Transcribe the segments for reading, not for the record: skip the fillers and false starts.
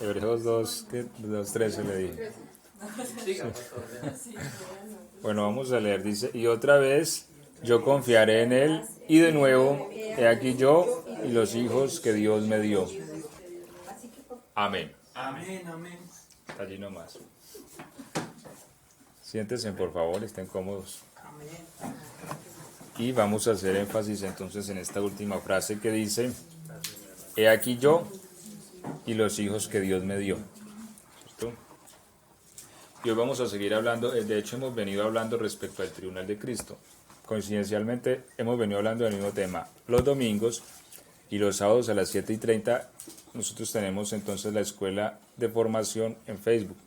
Hebreos 2, 13 le dije. Sí. Bueno, vamos a leer. Dice, y otra vez yo confiaré en Él, y de nuevo, he aquí yo y los hijos que Dios me dio. Amén. Amén, amén. Allí nomás. Siéntense, por favor, estén cómodos. Y vamos a hacer énfasis entonces en esta última frase que dice, he aquí yo y los hijos que Dios me dio. ¿Cierto? Y hoy vamos a seguir hablando, de hecho hemos venido hablando respecto al tribunal de Cristo. Coincidencialmente hemos venido hablando del mismo tema. Los domingos y los sábados a las 7:30 nosotros tenemos entonces la escuela de formación en Facebook.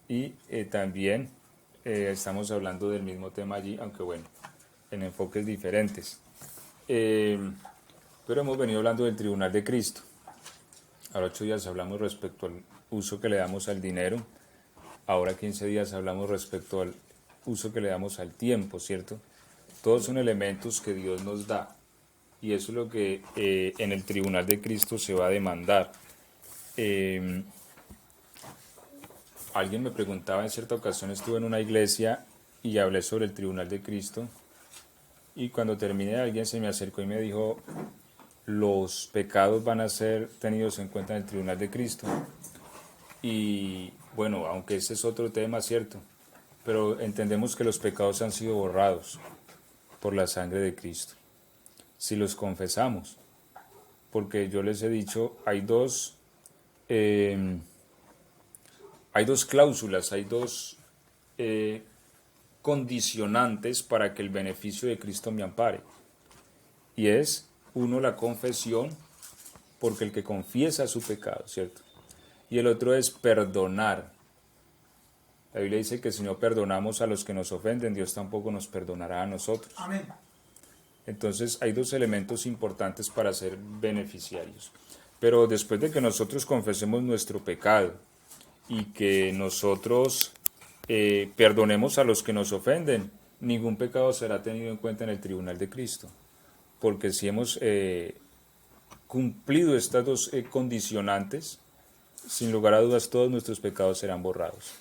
Y también estamos hablando del mismo tema allí, aunque bueno, en enfoques diferentes. Pero hemos venido hablando del tribunal de Cristo. Ahora 8 días hablamos respecto al uso que le damos al dinero. Ahora 15 días hablamos respecto al uso que le damos al tiempo, ¿cierto? Todos son elementos que Dios nos da. Y eso es lo que en el tribunal de Cristo se va a demandar. Alguien me preguntaba en cierta ocasión, estuve en una iglesia y hablé sobre el tribunal de Cristo. Y cuando terminé, alguien se me acercó y me dijo, los pecados van a ser tenidos en cuenta en el tribunal de Cristo. Y bueno, aunque ese es otro tema, cierto, pero entendemos que los pecados han sido borrados por la sangre de Cristo. Si los confesamos, porque yo les he dicho, hay dos cláusulas, hay dos condicionantes para que el beneficio de Cristo me ampare. Y es, uno, la confesión, porque el que confiesa su pecado, ¿cierto? Y el otro es perdonar. La Biblia dice que si no perdonamos a los que nos ofenden, Dios tampoco nos perdonará a nosotros. Amén. Entonces hay dos elementos importantes para ser beneficiarios. Pero después de que nosotros confesemos nuestro pecado y que nosotros perdonemos a los que nos ofenden, ningún pecado será tenido en cuenta en el tribunal de Cristo. Porque si hemos cumplido estas dos condicionantes, sin lugar a dudas todos nuestros pecados serán borrados.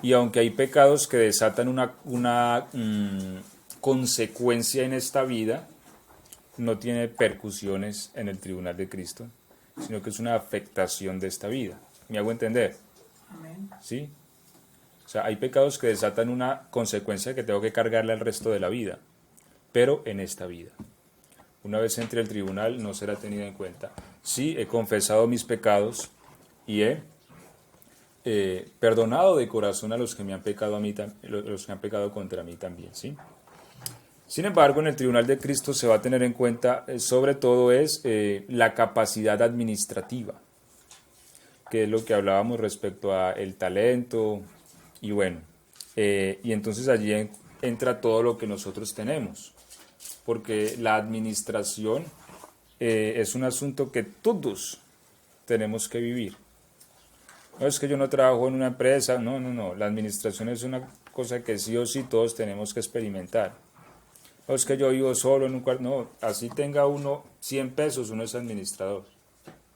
Y aunque hay pecados que desatan una consecuencia en esta vida, no tiene percusiones en el tribunal de Cristo, sino que es una afectación de esta vida. ¿Me hago entender? Amén. ¿Sí? O sea, hay pecados que desatan una consecuencia que tengo que cargarle al resto de la vida, pero en esta vida. Una vez entre el tribunal no será tenido en cuenta. Sí, he confesado mis pecados y he perdonado de corazón a los que me han pecado a mí, los que han pecado contra mí también, ¿sí? Sin embargo, en el tribunal de Cristo se va a tener en cuenta, sobre todo, es la capacidad administrativa, que es lo que hablábamos respecto a el talento, y bueno, y entonces allí entra todo lo que nosotros tenemos, porque la administración es un asunto que todos tenemos que vivir. No es que yo no trabajo en una empresa, no, la administración es una cosa que sí o sí todos tenemos que experimentar. No es que yo vivo solo en un cuarto, no, así tenga uno 100 pesos, uno es administrador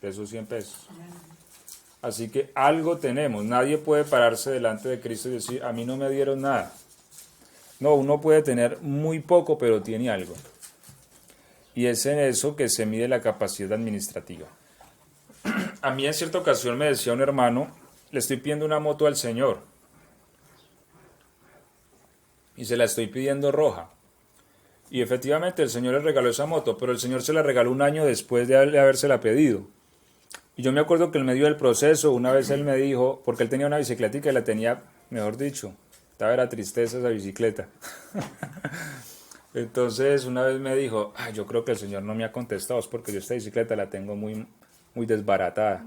de esos 100 pesos. Así que algo tenemos, nadie puede pararse delante de Cristo y decir, a mí no me dieron nada. No, uno puede tener muy poco, pero tiene algo. Y es en eso que se mide la capacidad administrativa. A mí en cierta ocasión me decía un hermano, le estoy pidiendo una moto al Señor. Y se la estoy pidiendo roja. Y efectivamente el Señor le regaló esa moto, pero el Señor se la regaló un año después de habérsela pedido. Y yo me acuerdo que en medio del proceso, una vez él me dijo, porque él tenía una bicicleta y la tenía, mejor dicho, estaba era tristeza esa bicicleta. Entonces una vez me dijo, yo creo que el Señor no me ha contestado, es porque yo esta bicicleta la tengo muy desbaratada.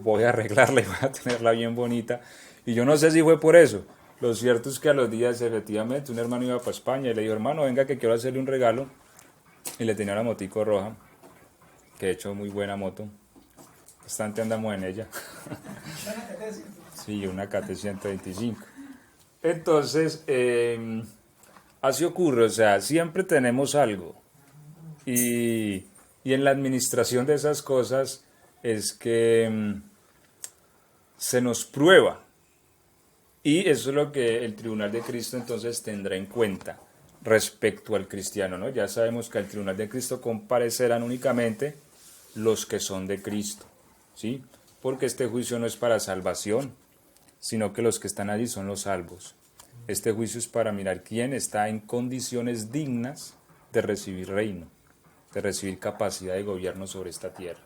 Voy a arreglarla y voy a tenerla bien bonita. Y yo no sé si fue por eso. Lo cierto es que a los días, efectivamente, un hermano iba para España y le dijo, hermano, venga que quiero hacerle un regalo. Y le tenía una motico roja, que de hecho muy buena moto. Bastante andamos en ella. Sí, una KT-125. Entonces, así ocurre, o sea, siempre tenemos algo. Y Y en la administración de esas cosas es que se nos prueba. Y eso es lo que el tribunal de Cristo entonces tendrá en cuenta respecto al cristiano, ¿no? Ya sabemos que al tribunal de Cristo comparecerán únicamente los que son de Cristo, ¿sí? Porque este juicio no es para salvación, sino que los que están allí son los salvos. Este juicio es para mirar quién está en condiciones dignas de recibir reino, de recibir capacidad de gobierno sobre esta tierra.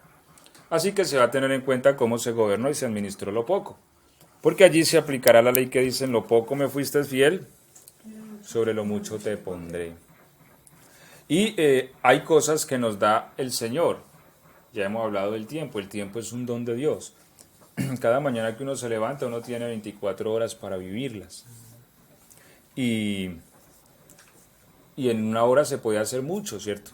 Así que se va a tener en cuenta cómo se gobernó y se administró lo poco, porque allí se aplicará la ley que dice: en lo poco me fuiste fiel, sobre lo mucho te pondré. Y hay cosas que nos da el Señor. Ya hemos hablado del tiempo. El tiempo es un don de Dios. Cada mañana que uno se levanta, uno tiene 24 horas para vivirlas. Y en una hora se puede hacer mucho, ¿cierto?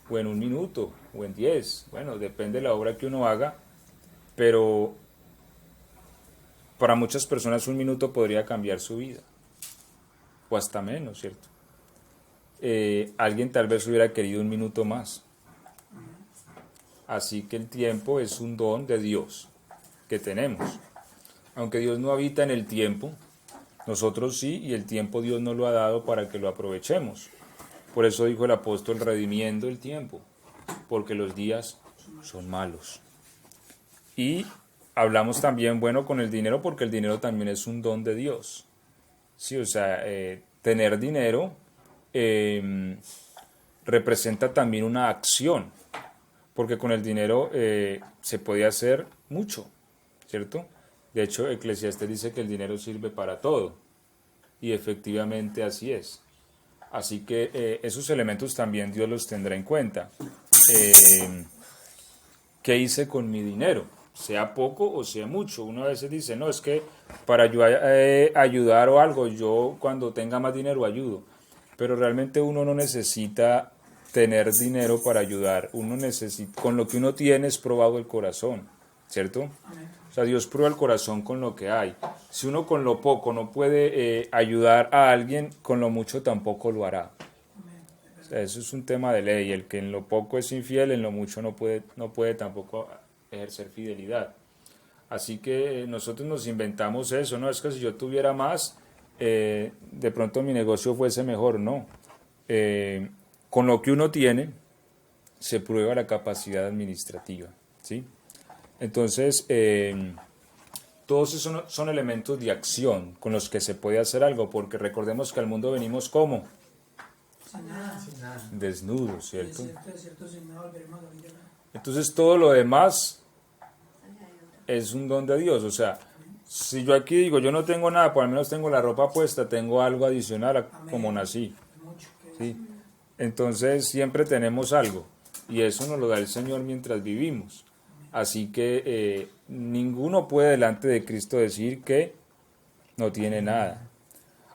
O en un minuto, o en 10. Bueno, depende de la obra que uno haga. Pero para muchas personas un minuto podría cambiar su vida. O hasta menos, ¿cierto? Alguien tal vez hubiera querido un minuto más. Así que el tiempo es un don de Dios que tenemos. Aunque Dios no habita en el tiempo, nosotros sí, y el tiempo Dios nos lo ha dado para que lo aprovechemos. Por eso dijo el apóstol: redimiendo el tiempo, porque los días son malos. Y hablamos también, bueno, con el dinero, porque el dinero también es un don de Dios. Sí, o sea, tener dinero representa también una acción, porque con el dinero se puede hacer mucho, ¿cierto? De hecho, Eclesiastés dice que el dinero sirve para todo, y efectivamente así es. Así que esos elementos también Dios los tendrá en cuenta. ¿Qué hice con mi dinero? Sea poco o sea mucho. Uno a veces dice: no, es que para yo ayudar o algo, yo cuando tenga más dinero ayudo. Pero realmente uno no necesita tener dinero para ayudar. Uno necesita, con lo que uno tiene es probado el corazón, ¿cierto? O sea, Dios prueba el corazón con lo que hay. Si uno con lo poco no puede ayudar a alguien, con lo mucho tampoco lo hará. O sea, eso es un tema de ley. El que en lo poco es infiel, en lo mucho no puede tampoco ejercer fidelidad. Así que nosotros nos inventamos eso, ¿no? Es que si yo tuviera más, de pronto mi negocio fuese mejor, ¿no? Con lo que uno tiene, se prueba la capacidad administrativa, ¿sí? Entonces, todos esos son elementos de acción con los que se puede hacer algo, porque recordemos que al mundo venimos ¿cómo? Sin nada. Desnudos, ¿cierto? Cierto, sin nada volveremos a la vida. Entonces todo lo demás es un don de Dios. O sea, si yo aquí digo, yo no tengo nada, pues al menos tengo la ropa puesta, tengo algo adicional a como nací. ¿Sí? Entonces siempre tenemos algo, y eso nos lo da el Señor mientras vivimos. Así que ninguno puede delante de Cristo decir que no tiene nada.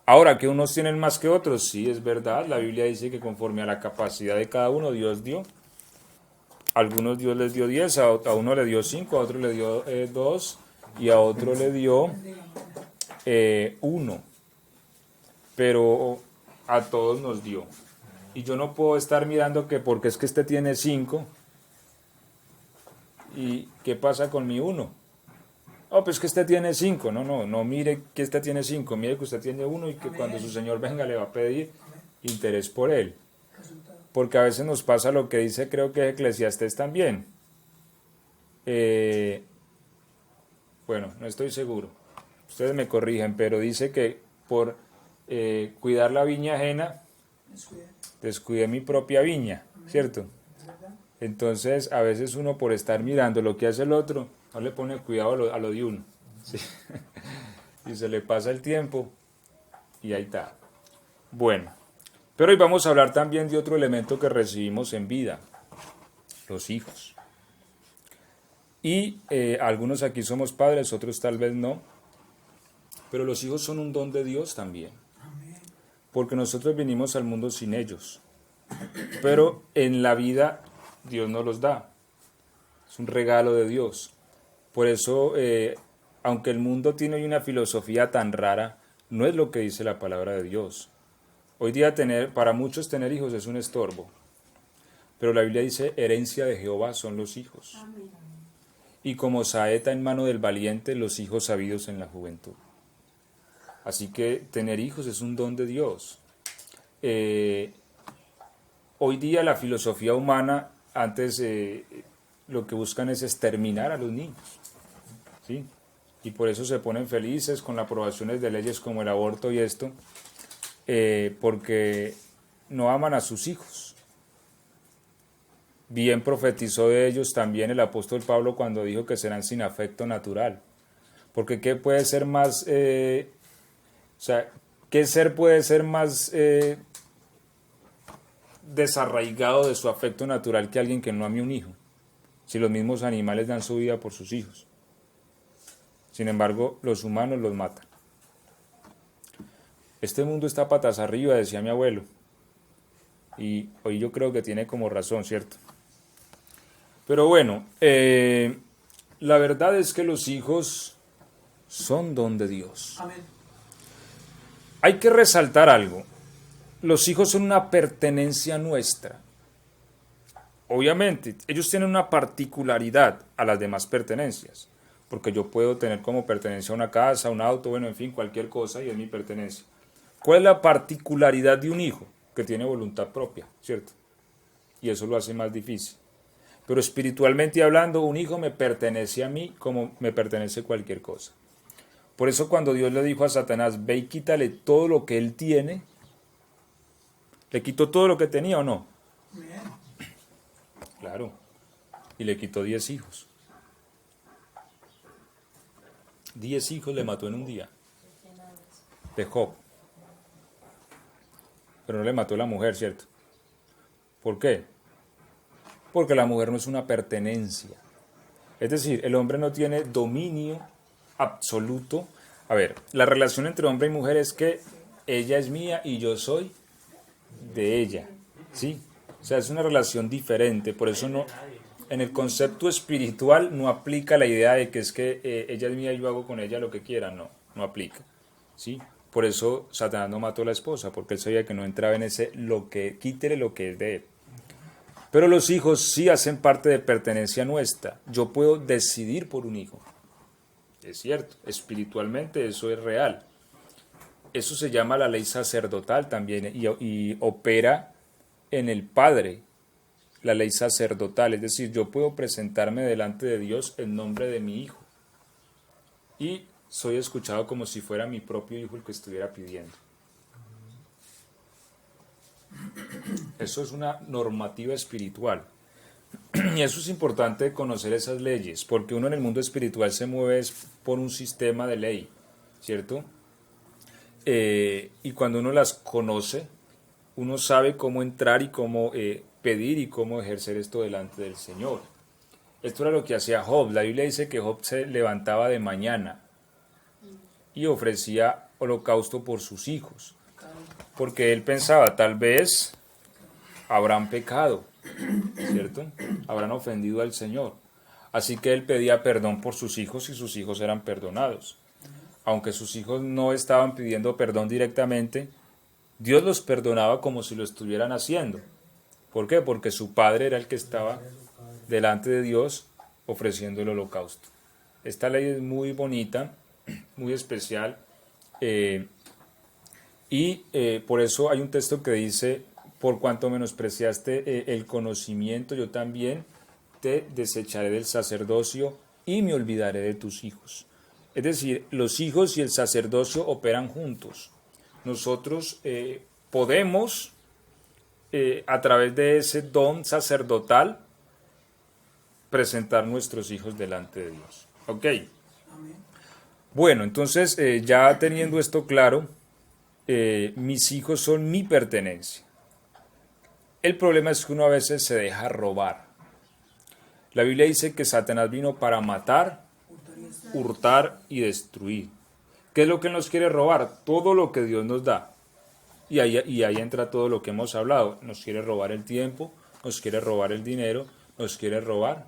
Ahora, que unos tienen más que otros, sí, es verdad. La Biblia dice que conforme a la capacidad de cada uno, Dios dio. A algunos Dios les dio 10, a uno le dio 5, a otro le dio 2 y a otro le dio 1. Pero a todos nos dio. Y yo no puedo estar mirando que porque es que este tiene 5, ¿y qué pasa con mi 1? Oh, pues que este tiene 5. No mire que este tiene 5, mire que usted tiene 1 y que cuando su Señor venga le va a pedir interés por él. Porque a veces nos pasa lo que dice, creo que Eclesiastés también. Bueno, no estoy seguro. Ustedes me corrigen, pero dice que por cuidar la viña ajena, descuidé mi propia viña, ¿cierto? Entonces, a veces uno por estar mirando lo que hace el otro, no le pone cuidado a lo de uno. ¿Sí? Y se le pasa el tiempo y ahí está. Bueno, pero hoy vamos a hablar también de otro elemento que recibimos en vida, los hijos. Y algunos aquí somos padres, otros tal vez no, pero los hijos son un don de Dios también, porque nosotros vinimos al mundo sin ellos, pero en la vida Dios nos los da, es un regalo de Dios. Por eso, aunque el mundo tiene hoy una filosofía tan rara, no es lo que dice la palabra de Dios. Hoy día para muchos tener hijos es un estorbo, Pero la Biblia dice, herencia de Jehová son los hijos. Amén. Y como saeta en mano del valiente, los hijos sabidos en la juventud. Así que tener hijos es un don de Dios. Hoy día la filosofía humana, antes lo que buscan es exterminar a los niños, ¿sí? Y por eso se ponen felices con las aprobaciones de leyes como el aborto y esto, porque no aman a sus hijos. Bien profetizó de ellos también el apóstol Pablo cuando dijo que serán sin afecto natural. Porque ¿qué puede ser más, qué ser puede ser más desarraigado de su afecto natural que alguien que no ame un hijo? Si los mismos animales dan su vida por sus hijos. Sin embargo, los humanos los matan. Este mundo está patas arriba, decía mi abuelo. Y hoy yo creo que tiene como razón, ¿cierto? Pero bueno, la verdad es que los hijos son don de Dios. Amén. Hay que resaltar algo. Los hijos son una pertenencia nuestra. Obviamente, ellos tienen una particularidad a las demás pertenencias. Porque yo puedo tener como pertenencia una casa, un auto, bueno, en fin, cualquier cosa y es mi pertenencia. ¿Cuál es la particularidad de un hijo? Que tiene voluntad propia, ¿cierto? Y eso lo hace más difícil. Pero espiritualmente hablando, un hijo me pertenece a mí como me pertenece cualquier cosa. Por eso cuando Dios le dijo a Satanás, ve y quítale todo lo que él tiene, ¿le quitó todo lo que tenía o no? Bien. Claro. Y le quitó 10 hijos. 10 hijos le mató en un día. De Job. Pero no le mató a la mujer, ¿cierto? ¿Por qué? Porque la mujer no es una pertenencia. Es decir, el hombre no tiene dominio absoluto. A ver, la relación entre hombre y mujer es que ella es mía y yo soy de ella, ¿sí? O sea, es una relación diferente, por eso no, en el concepto espiritual no aplica la idea de que es que ella es mía y yo hago con ella lo que quiera, no aplica, ¿sí? Por eso Satanás no mató a la esposa, porque él sabía que no entraba en ese quítele lo que es de él. Pero los hijos sí hacen parte de pertenencia nuestra. Yo puedo decidir por un hijo. Es cierto, espiritualmente eso es real. Eso se llama la ley sacerdotal también y opera en el Padre, la ley sacerdotal. Es decir, yo puedo presentarme delante de Dios en nombre de mi hijo. Y soy escuchado como si fuera mi propio hijo el que estuviera pidiendo. Eso es una normativa espiritual. Y eso es importante conocer esas leyes, porque uno en el mundo espiritual se mueve por un sistema de ley, ¿cierto? Y cuando uno las conoce, uno sabe cómo entrar y cómo pedir y cómo ejercer esto delante del Señor. Esto era lo que hacía Job. La Biblia dice que Job se levantaba de mañana y ofrecía holocausto por sus hijos, porque él pensaba, tal vez habrán pecado, ¿cierto? Habrán ofendido al Señor. Así que él pedía perdón por sus hijos y sus hijos eran perdonados. Aunque sus hijos no estaban pidiendo perdón directamente, Dios los perdonaba como si lo estuvieran haciendo. ¿Por qué? Porque su padre era el que estaba delante de Dios ofreciendo el holocausto. Esta ley es muy bonita, muy especial, por eso hay un texto que dice, por cuanto menospreciaste el conocimiento, yo también te desecharé del sacerdocio y me olvidaré de tus hijos. Es decir, los hijos y el sacerdocio operan juntos. Nosotros podemos, a través de ese don sacerdotal, presentar nuestros hijos delante de Dios. ¿Ok? Bueno, entonces, ya teniendo esto claro, mis hijos son mi pertenencia. El problema es que uno a veces se deja robar. La Biblia dice que Satanás vino para matar, hurtar y destruir. ¿Qué es lo que nos quiere robar? Todo lo que Dios nos da. Y ahí entra todo lo que hemos hablado. Nos quiere robar el tiempo, nos quiere robar el dinero, nos quiere robar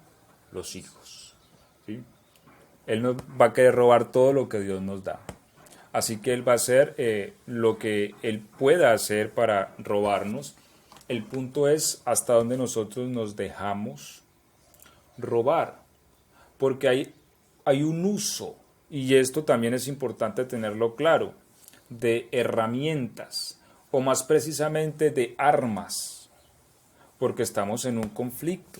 los hijos. ¿Sí? Él nos va a querer robar todo lo que Dios nos da. Así que Él va a hacer lo que Él pueda hacer para robarnos. El punto es hasta dónde nosotros nos dejamos robar, porque hay un uso, y esto también es importante tenerlo claro, de herramientas, o más precisamente de armas, porque estamos en un conflicto.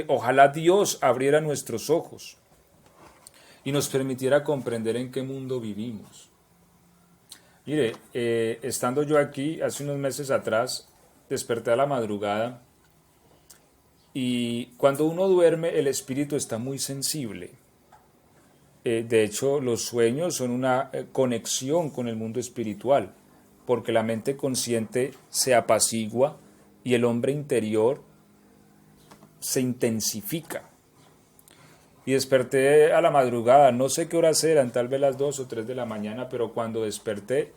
Ojalá Dios abriera nuestros ojos y nos permitiera comprender en qué mundo vivimos. Mire, estando yo aquí hace unos meses atrás, desperté a la madrugada y cuando uno duerme el espíritu está muy sensible. De hecho, los sueños son una conexión con el mundo espiritual, porque la mente consciente se apacigua y el hombre interior se intensifica. Y desperté a la madrugada, no sé qué horas eran, tal vez las 2 o 3 de la mañana, pero cuando desperté,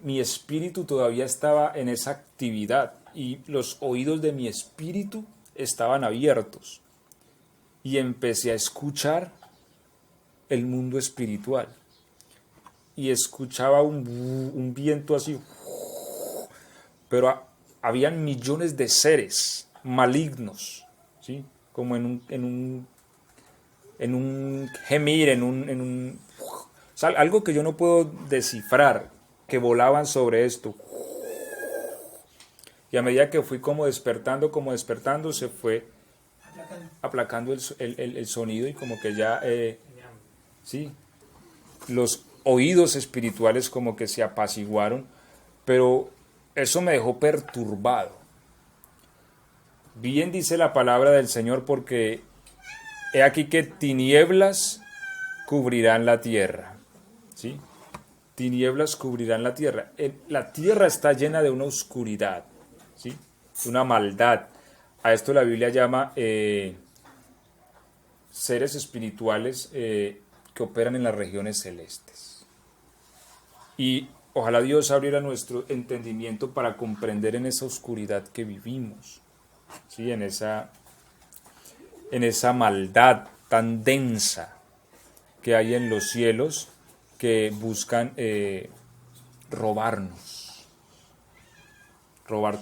mi espíritu todavía estaba en esa actividad y los oídos de mi espíritu estaban abiertos. Y empecé a escuchar el mundo espiritual. Y escuchaba un viento así, pero habían millones de seres malignos, ¿sí? Como en un gemir, o sea, algo que yo no puedo descifrar, que volaban sobre esto. Y a medida que fui como despertando, se fue aplacando el sonido y como que ya, sí, los oídos espirituales como que se apaciguaron, pero eso me dejó perturbado. Bien dice la palabra del Señor, porque he aquí que tinieblas cubrirán la tierra, ¿sí? Tinieblas cubrirán la tierra. La tierra está llena de una oscuridad, ¿sí? De una maldad. A esto la Biblia llama seres espirituales que operan en las regiones celestes. Y ojalá Dios abriera nuestro entendimiento para comprender en esa oscuridad que vivimos, ¿sí? En esa maldad tan densa que hay en los cielos, que buscan robar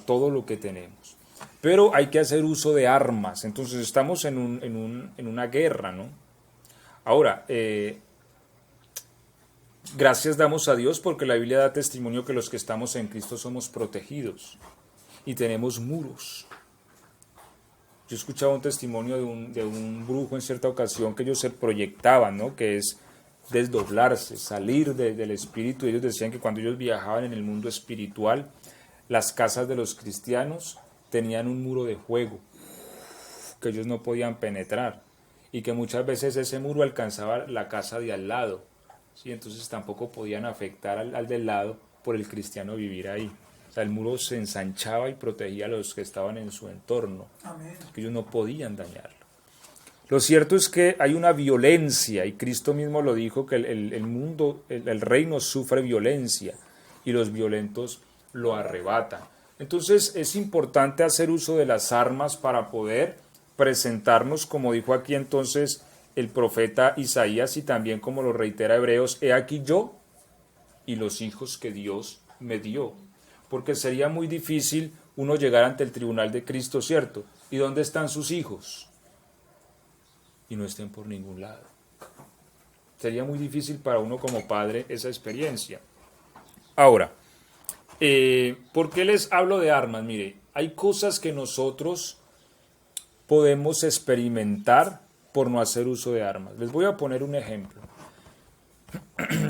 todo lo que tenemos. Pero hay que hacer uso de armas. Entonces estamos en una guerra, ¿no? Ahora, gracias damos a Dios porque la Biblia da testimonio que los que estamos en Cristo somos protegidos y tenemos muros. Yo escuchaba un testimonio de un brujo en cierta ocasión que ellos se proyectaban, ¿no? Que es desdoblarse, salir del espíritu. Ellos decían que cuando ellos viajaban en el mundo espiritual, las casas de los cristianos tenían un muro de fuego que ellos no podían penetrar y que muchas veces ese muro alcanzaba la casa de al lado, ¿sí? Entonces tampoco podían afectar al del lado por el cristiano vivir ahí. O sea, el muro se ensanchaba y protegía a los que estaban en su entorno. Amén. Que ellos no podían dañarlo. Lo cierto es que hay una violencia, y Cristo mismo lo dijo, que el mundo, el reino sufre violencia, y los violentos lo arrebatan. Entonces es importante hacer uso de las armas para poder presentarnos, como dijo aquí entonces el profeta Isaías, y también como lo reitera Hebreos, he aquí yo y los hijos que Dios me dio. Porque sería muy difícil uno llegar ante el tribunal de Cristo, ¿cierto? ¿Y dónde están sus hijos? Y no estén por ningún lado. Sería muy difícil para uno como padre esa experiencia. Ahora, ¿por qué les hablo de armas? Mire, hay cosas que nosotros podemos experimentar por no hacer uso de armas. Les voy a poner un ejemplo.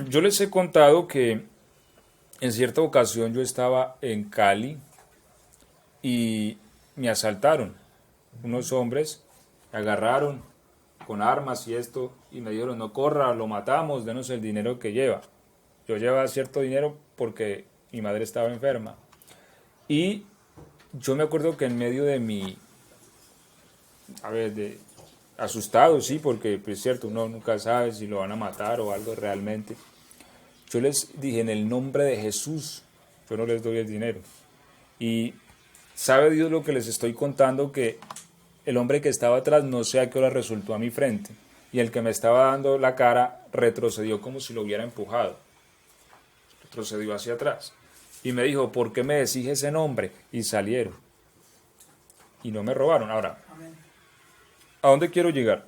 Yo les he contado que en cierta ocasión yo estaba en Cali y me asaltaron. Unos hombres me agarraron con armas y esto, y me dijeron, no corra, lo matamos, denos el dinero que lleva. Yo llevaba cierto dinero porque mi madre estaba enferma. Y yo me acuerdo que en medio de mi, asustado, sí, porque pues cierto, uno nunca sabe si lo van a matar o algo realmente. Yo les dije, en el nombre de Jesús, yo no les doy el dinero. Y sabe Dios lo que les estoy contando, que el hombre que estaba atrás no sé a qué hora resultó a mi frente, y el que me estaba dando la cara retrocedió como si lo hubiera empujado, retrocedió hacia atrás. Y me dijo, ¿por qué me decís ese nombre? Y salieron. Y no me robaron. Ahora, ¿a dónde quiero llegar?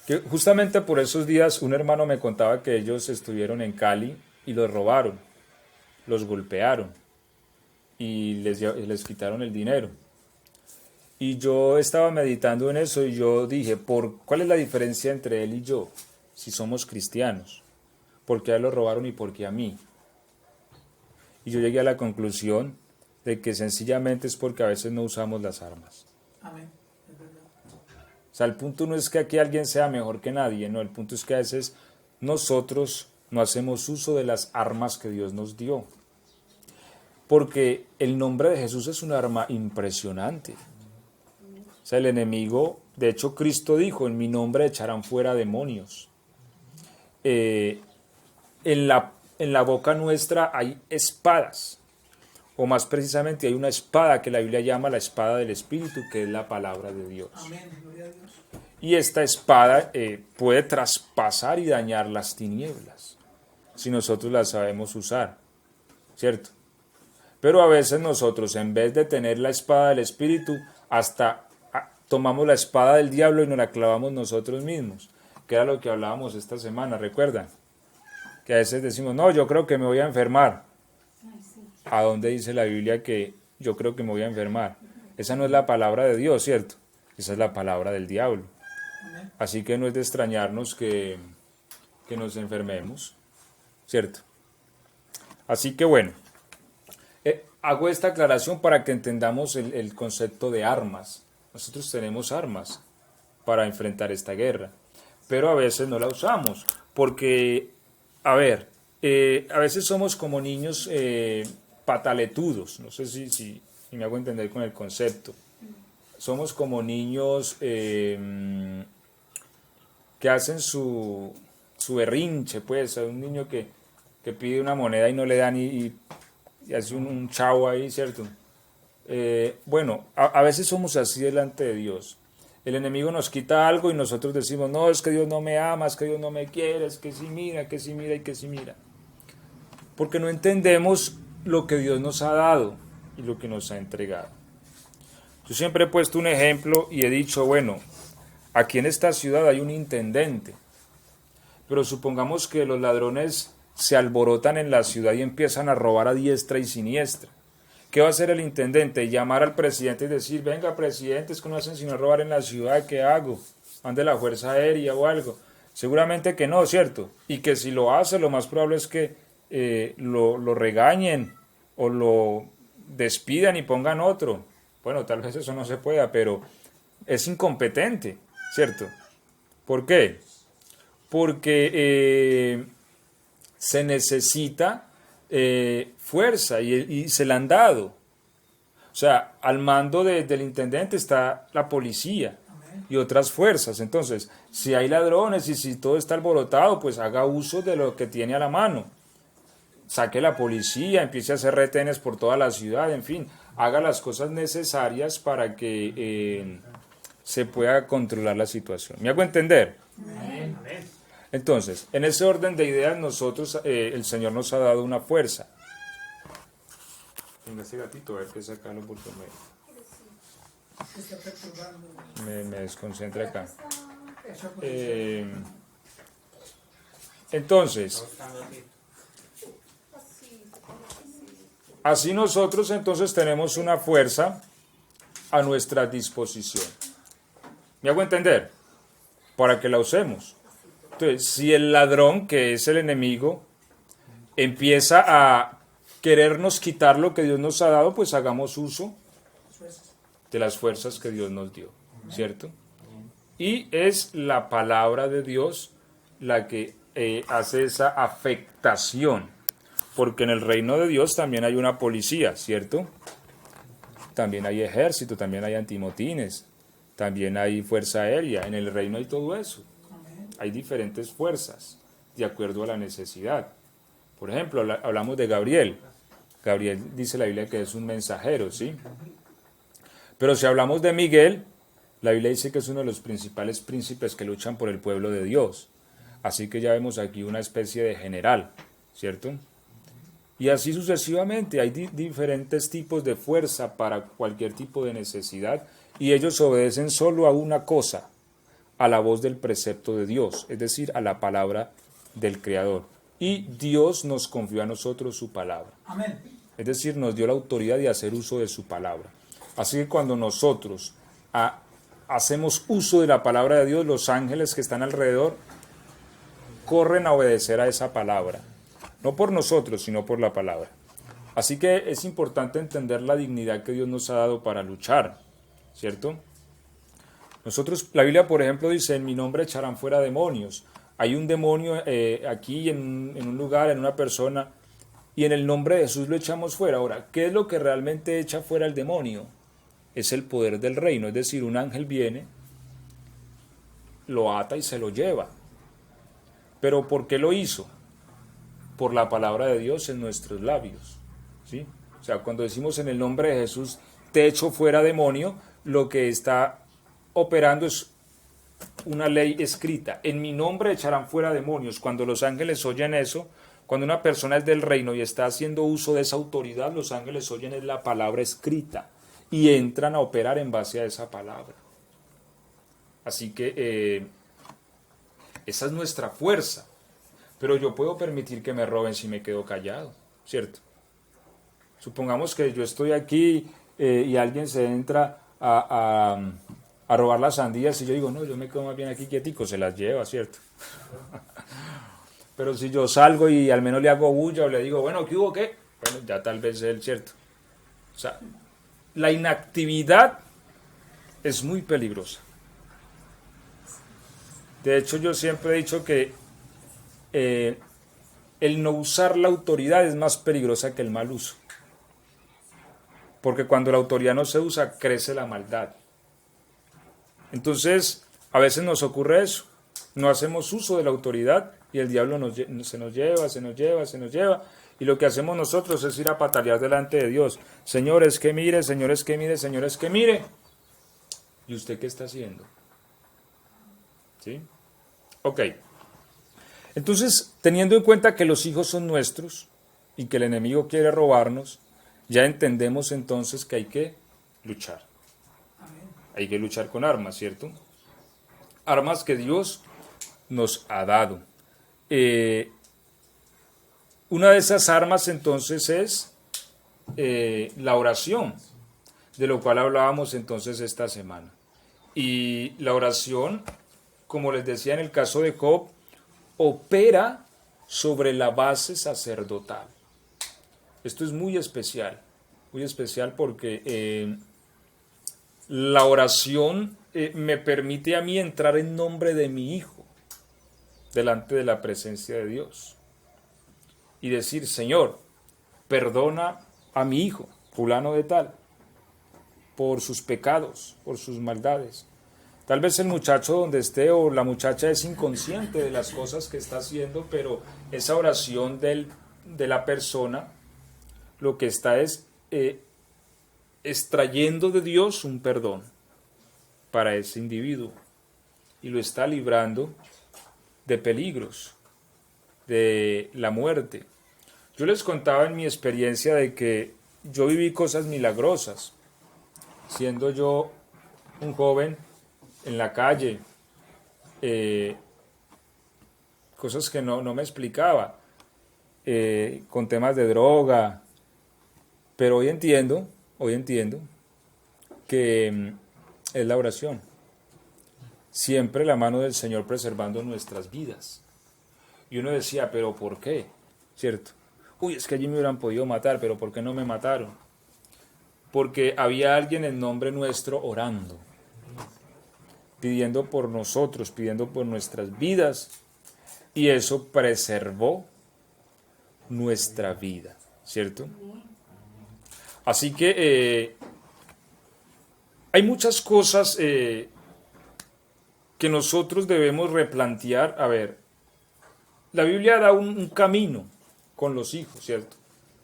Que justamente por esos días un hermano me contaba que ellos estuvieron en Cali y los robaron, los golpearon y les quitaron el dinero. Y yo estaba meditando en eso y yo dije, ¿cuál es la diferencia entre él y yo? Si somos cristianos. ¿Por qué a él lo robaron y por qué a mí? Y yo llegué a la conclusión de que sencillamente es porque a veces no usamos las armas. Amén. Es verdad. O sea, el punto no es que aquí alguien sea mejor que nadie, no, el punto es que a veces nosotros no hacemos uso de las armas que Dios nos dio. Porque el nombre de Jesús es un arma impresionante. O sea, el enemigo, de hecho Cristo dijo, en mi nombre echarán fuera demonios. En la boca nuestra hay espadas, o más precisamente hay una espada que la Biblia llama la espada del Espíritu, que es la palabra de Dios. Amén. Gloria a Dios. Y esta espada puede traspasar y dañar las tinieblas, si nosotros la sabemos usar, ¿cierto? Pero a veces nosotros, en vez de tener la espada del Espíritu, hasta tomamos la espada del diablo y nos la clavamos nosotros mismos, que era lo que hablábamos esta semana, ¿recuerdan? Que a veces decimos, no, yo creo que me voy a enfermar. ¿A dónde dice la Biblia que yo creo que me voy a enfermar? Esa no es la palabra de Dios, ¿cierto? Esa es la palabra del diablo. Así que no es de extrañarnos que nos enfermemos, ¿cierto? Así que bueno, hago esta aclaración para que entendamos el concepto de armas. Nosotros tenemos armas para enfrentar esta guerra, pero a veces no la usamos, porque, a veces somos como niños pataletudos, no sé si me hago entender con el concepto. Somos como niños que hacen su berrinche, pues, un niño que pide una moneda y no le dan y hace un chavo ahí, ¿cierto? Bueno, a veces somos así delante de Dios. El enemigo nos quita algo y nosotros decimos, no, es que Dios no me ama, es que Dios no me quiere, es que sí mira, que sí mira y que sí mira. Porque no entendemos lo que Dios nos ha dado y lo que nos ha entregado. Yo siempre he puesto un ejemplo y he dicho, bueno, aquí en esta ciudad hay un intendente, pero supongamos que los ladrones se alborotan en la ciudad y empiezan a robar a diestra y siniestra. ¿Qué va a hacer el intendente? Llamar al presidente y decir, venga presidente, es que no hacen sino robar en la ciudad, ¿qué hago? ¿Mande la fuerza aérea o algo? Seguramente que no, ¿cierto? Y que si lo hace, lo más probable es que lo regañen o lo despidan y pongan otro. Bueno, tal vez eso no se pueda, pero es incompetente, ¿cierto? ¿Por qué? Porque se necesita fuerza y se la han dado. O sea, al mando del intendente está la policía y otras fuerzas. Entonces, si hay ladrones y si todo está alborotado, pues haga uso de lo que tiene a la mano. Saque la policía, empiece a hacer retenes por toda la ciudad, en fin, haga las cosas necesarias para que se pueda controlar la situación. ¿Me hago entender? Amén. Entonces, en ese orden de ideas, nosotros, el Señor nos ha dado una fuerza. Venga, ese gatito, a ver que sacarlo porque Está perturbando. me desconcentra acá. Eso puede ser. Entonces, así nosotros entonces tenemos una fuerza a nuestra disposición. ¿Me hago entender? Para que la usemos. Entonces, si el ladrón, que es el enemigo, empieza a querernos quitar lo que Dios nos ha dado, pues hagamos uso de las fuerzas que Dios nos dio, ¿cierto? Y es la palabra de Dios la que hace esa afectación, porque en el reino de Dios también hay una policía, ¿cierto? También hay ejército, también hay antimotines, también hay fuerza aérea, en el reino hay todo eso. Hay diferentes fuerzas, de acuerdo a la necesidad. Por ejemplo, hablamos de Gabriel. Gabriel dice la Biblia que es un mensajero, ¿sí? Pero si hablamos de Miguel, la Biblia dice que es uno de los principales príncipes que luchan por el pueblo de Dios. Así que ya vemos aquí una especie de general, ¿cierto? Y así sucesivamente, hay diferentes tipos de fuerza para cualquier tipo de necesidad y ellos obedecen solo a una cosa, a la voz del precepto de Dios, es decir, a la palabra del Creador. Y Dios nos confió a nosotros su palabra. Amén. Es decir, nos dio la autoridad de hacer uso de su palabra. Así que cuando nosotros hacemos uso de la palabra de Dios, los ángeles que están alrededor corren a obedecer a esa palabra. No por nosotros, sino por la palabra. Así que es importante entender la dignidad que Dios nos ha dado para luchar, ¿cierto? Nosotros, la Biblia, por ejemplo, dice, en mi nombre echarán fuera demonios. Hay un demonio aquí en un lugar, en una persona, y en el nombre de Jesús lo echamos fuera. Ahora, ¿qué es lo que realmente echa fuera el demonio? Es el poder del reino, es decir, un ángel viene, lo ata y se lo lleva. ¿Pero por qué lo hizo? Por la palabra de Dios en nuestros labios, ¿sí? O sea, cuando decimos en el nombre de Jesús, te echo fuera demonio, lo que está operando es una ley escrita. En mi nombre echarán fuera demonios. Cuando los ángeles oyen eso, cuando una persona es del reino y está haciendo uso de esa autoridad, los ángeles oyen es la palabra escrita y entran a operar en base a esa palabra. Así que esa es nuestra fuerza. Pero yo puedo permitir que me roben si me quedo callado, ¿cierto? Supongamos que yo estoy aquí y alguien se entra a robar las sandías y yo digo, no, yo me quedo más bien aquí quietico, se las lleva, ¿cierto? Pero si yo salgo y al menos le hago bulla o le digo, bueno, ¿qué hubo qué? Bueno, ya tal vez es el cierto. O sea, la inactividad es muy peligrosa. De hecho, yo siempre he dicho que el no usar la autoridad es más peligrosa que el mal uso. Porque cuando la autoridad no se usa, crece la maldad. Entonces, a veces nos ocurre eso. No hacemos uso de la autoridad y el diablo se nos lleva. Y lo que hacemos nosotros es ir a patalear delante de Dios. Señores, que mire, señores, que mire, señores, que mire. ¿Y usted qué está haciendo? ¿Sí? Ok. Entonces, teniendo en cuenta que los hijos son nuestros y que el enemigo quiere robarnos, ya entendemos entonces que hay que luchar. Hay que luchar con armas, ¿cierto? Armas que Dios nos ha dado. Una de esas armas entonces es la oración, de lo cual hablábamos entonces esta semana. Y la oración, como les decía en el caso de Job, opera sobre la base sacerdotal. Esto es muy especial porque la oración me permite a mí entrar en nombre de mi hijo delante de la presencia de Dios y decir, Señor, perdona a mi hijo, fulano de tal, por sus pecados, por sus maldades. Tal vez el muchacho donde esté o la muchacha es inconsciente de las cosas que está haciendo, pero esa oración de la persona lo que está es extrayendo de Dios un perdón para ese individuo y lo está librando de peligros, de la muerte. Yo les contaba en mi experiencia de que yo viví cosas milagrosas, siendo yo un joven en la calle, cosas que no me explicaba, con temas de droga, pero hoy entiendo que es la oración. Siempre la mano del Señor preservando nuestras vidas. Y uno decía, ¿pero por qué? ¿Cierto? Uy, es que allí me hubieran podido matar, pero ¿por qué no me mataron? Porque había alguien en nombre nuestro orando, pidiendo por nosotros, pidiendo por nuestras vidas, y eso preservó nuestra vida, ¿cierto? Así que hay muchas cosas que nosotros debemos replantear. A ver, la Biblia da un camino con los hijos, ¿cierto?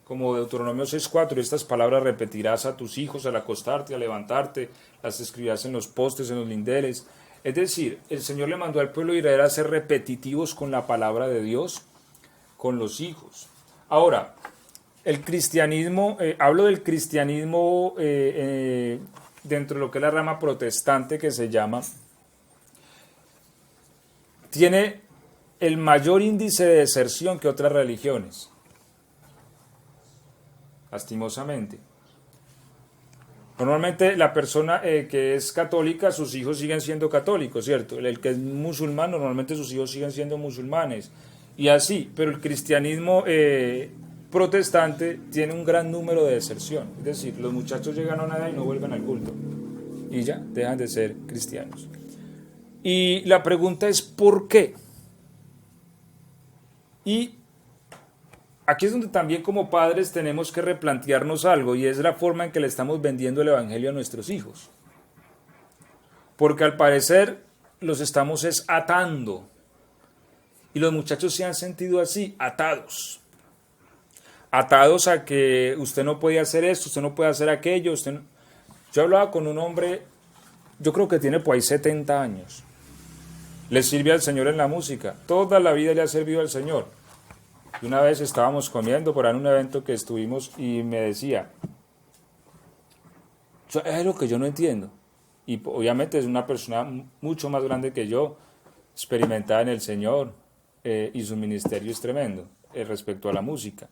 Como Deuteronomio 6:4, estas palabras repetirás a tus hijos al acostarte, al levantarte, las escribirás en los postes, en los lindeles. Es decir, el Señor le mandó al pueblo de Israel a ser repetitivos con la palabra de Dios, con los hijos. Ahora, el cristianismo, hablo del cristianismo dentro de lo que es la rama protestante que se llama, tiene el mayor índice de deserción que otras religiones, lastimosamente. Normalmente la persona que es católica, sus hijos siguen siendo católicos, ¿cierto? El que es musulmán, normalmente sus hijos siguen siendo musulmanes. Y así, pero el cristianismo protestante tiene un gran número de deserción. Es decir, los muchachos llegan a una edad y no vuelven al culto. Y ya, dejan de ser cristianos. Y la pregunta es, ¿por qué? Y aquí es donde también como padres tenemos que replantearnos algo, y es la forma en que le estamos vendiendo el evangelio a nuestros hijos. Porque al parecer los estamos atando. Y los muchachos se han sentido así, atados. Atados a que usted no puede hacer esto, usted no puede hacer aquello. Usted no... Yo hablaba con un hombre, yo creo que tiene por ahí 70 años. Le sirve al Señor en la música. Toda la vida le ha servido al Señor. Y una vez estábamos comiendo por ahí en un evento que estuvimos y me decía, es lo que yo no entiendo. Y obviamente es una persona mucho más grande que yo, experimentada en el Señor, y su ministerio es tremendo respecto a la música.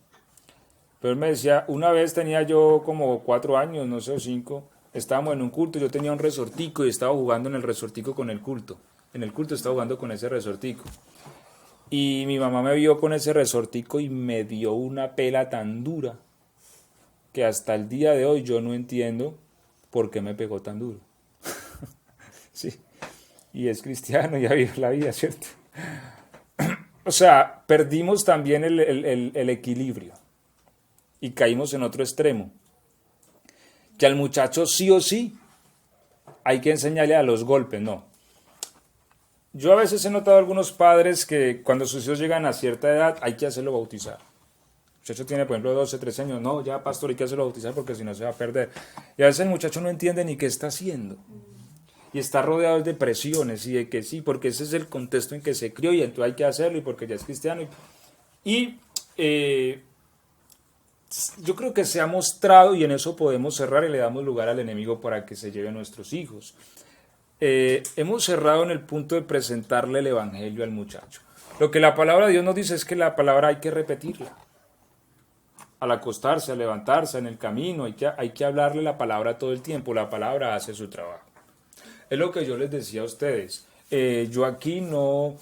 Pero él me decía, una vez tenía yo como 4 años, no sé, o 5, estábamos en un culto, yo tenía un resortico y estaba jugando en el resortico con el culto. En el culto estaba jugando con ese resortico. Y mi mamá me vio con ese resortico y me dio una pela tan dura que hasta el día de hoy yo no entiendo por qué me pegó tan duro. Sí, y es cristiano, ya vive la vida, ¿cierto? O sea, perdimos también el equilibrio y caímos en otro extremo. Que al muchacho sí o sí hay que enseñarle a los golpes, no. Yo a veces he notado a algunos padres que cuando sus hijos llegan a cierta edad hay que hacerlo bautizar. El muchacho tiene, por ejemplo, 12, 13 años. No, ya, pastor, hay que hacerlo bautizar porque si no se va a perder. Y a veces el muchacho no entiende ni qué está haciendo. Y está rodeado de presiones y de que sí, porque ese es el contexto en que se crió y entonces hay que hacerlo y porque ya es cristiano. Yo creo que se ha mostrado, y en eso podemos cerrar y le damos lugar al enemigo para que se lleve a nuestros hijos. Hemos cerrado en el punto de presentarle el evangelio al muchacho. Lo que la palabra de Dios nos dice es que la palabra hay que repetirla. Al acostarse, al levantarse, en el camino, hay que hablarle la palabra todo el tiempo. La palabra hace su trabajo. Es lo que yo les decía a ustedes. Yo aquí no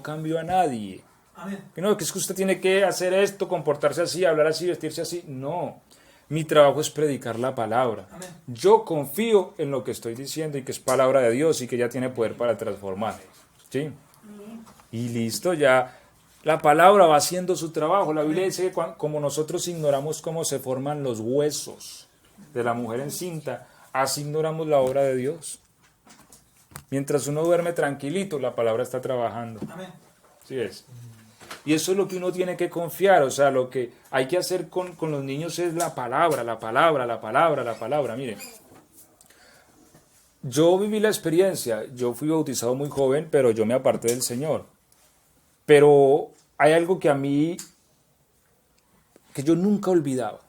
cambio a nadie. Amén. No, que es que usted tiene que hacer esto, comportarse así, hablar así, vestirse así. No. Mi trabajo es predicar la palabra. Amén. Yo confío en lo que estoy diciendo y que es palabra de Dios y que ya tiene poder para transformar. ¿Sí? Amén. Y listo, ya la palabra va haciendo su trabajo. La Biblia dice que como nosotros ignoramos cómo se forman los huesos de la mujer encinta, así ignoramos la obra de Dios. Mientras uno duerme tranquilito, la palabra está trabajando. Amén. ¿Sí ves? Y eso es lo que uno tiene que confiar, o sea, lo que hay que hacer con los niños es la palabra, la palabra, la palabra, la palabra. Mire, yo viví la experiencia, yo fui bautizado muy joven, pero yo me aparté del Señor. Pero hay algo que a mí, que yo nunca olvidaba.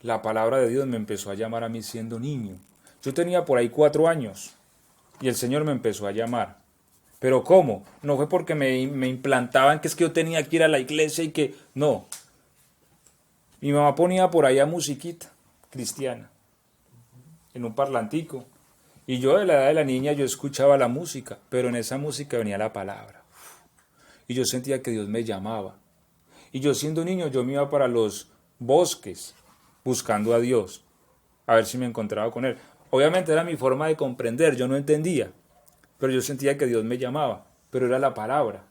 La palabra de Dios me empezó a llamar a mí siendo niño. Yo tenía por ahí 4 años y el Señor me empezó a llamar. ¿Pero cómo? No fue porque me implantaban que es que yo tenía que ir a la iglesia y que... No. Mi mamá ponía por allá musiquita cristiana en un parlantico. Y yo de la edad de la niña yo escuchaba la música, pero en esa música venía la palabra. Y yo sentía que Dios me llamaba. Y yo siendo niño yo me iba para los bosques buscando a Dios, a ver si me encontraba con Él. Obviamente era mi forma de comprender, yo no entendía. Pero yo sentía que Dios me llamaba, pero era la palabra.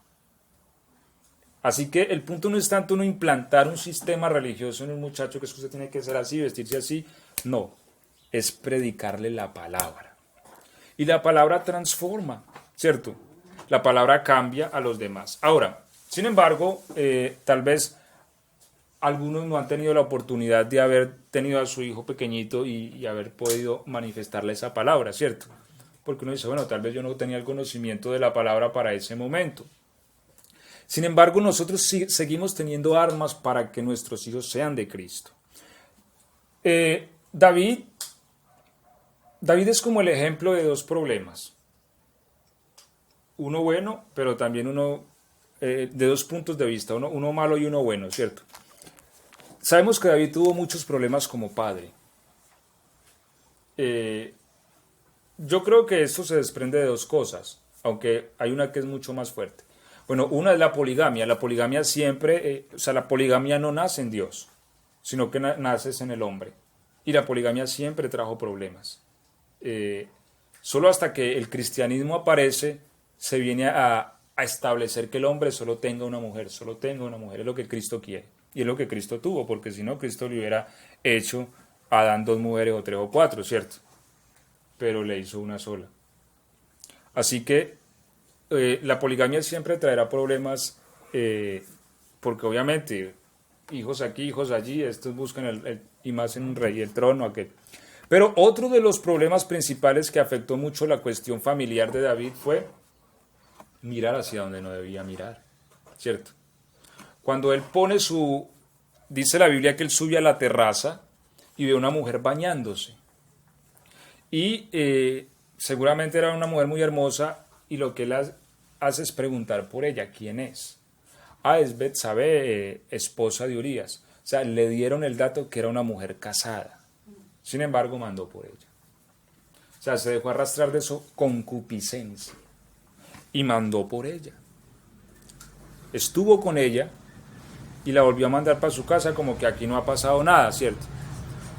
Así que el punto no es tanto uno implantar un sistema religioso en un muchacho que es que usted tiene que ser así, vestirse así. No, es predicarle la palabra. Y la palabra transforma, ¿cierto? La palabra cambia a los demás. Ahora, sin embargo, tal vez algunos no han tenido la oportunidad de haber tenido a su hijo pequeñito y haber podido manifestarle esa palabra, ¿cierto? Porque uno dice, bueno, tal vez yo no tenía el conocimiento de la palabra para ese momento. Sin embargo, nosotros seguimos teniendo armas para que nuestros hijos sean de Cristo. David es como el ejemplo de dos problemas. Uno bueno, pero también uno de dos puntos de vista, uno malo y uno bueno, ¿cierto? Sabemos que David tuvo muchos problemas como padre. Yo creo que esto se desprende de dos cosas, aunque hay una que es mucho más fuerte. Bueno, una es la poligamia. La poligamia siempre, la poligamia no nace en Dios, sino que nace en el hombre. Y la poligamia siempre trajo problemas. Solo hasta que el cristianismo aparece, se viene a establecer que el hombre solo tenga una mujer, es lo que Cristo quiere. Y es lo que Cristo tuvo, porque si no, Cristo le hubiera hecho a Adán 2 mujeres o 3 o 4, ¿cierto? Pero le hizo una sola. Así que la poligamia siempre traerá problemas, porque obviamente hijos aquí, hijos allí, estos buscan y más en un rey, el trono, aquel. Pero otro de los problemas principales que afectó mucho la cuestión familiar de David fue mirar hacia donde no debía mirar, ¿cierto? Cuando él dice la Biblia que él sube a la terraza y ve a una mujer bañándose. Y seguramente era una mujer muy hermosa y lo que él hace es preguntar por ella, ¿quién es? Es Betsabé, esposa de Urías. O sea, le dieron el dato que era una mujer casada. Sin embargo, mandó por ella. O sea, se dejó arrastrar de su concupiscencia y mandó por ella. Estuvo con ella y la volvió a mandar para su casa como que aquí no ha pasado nada, ¿cierto?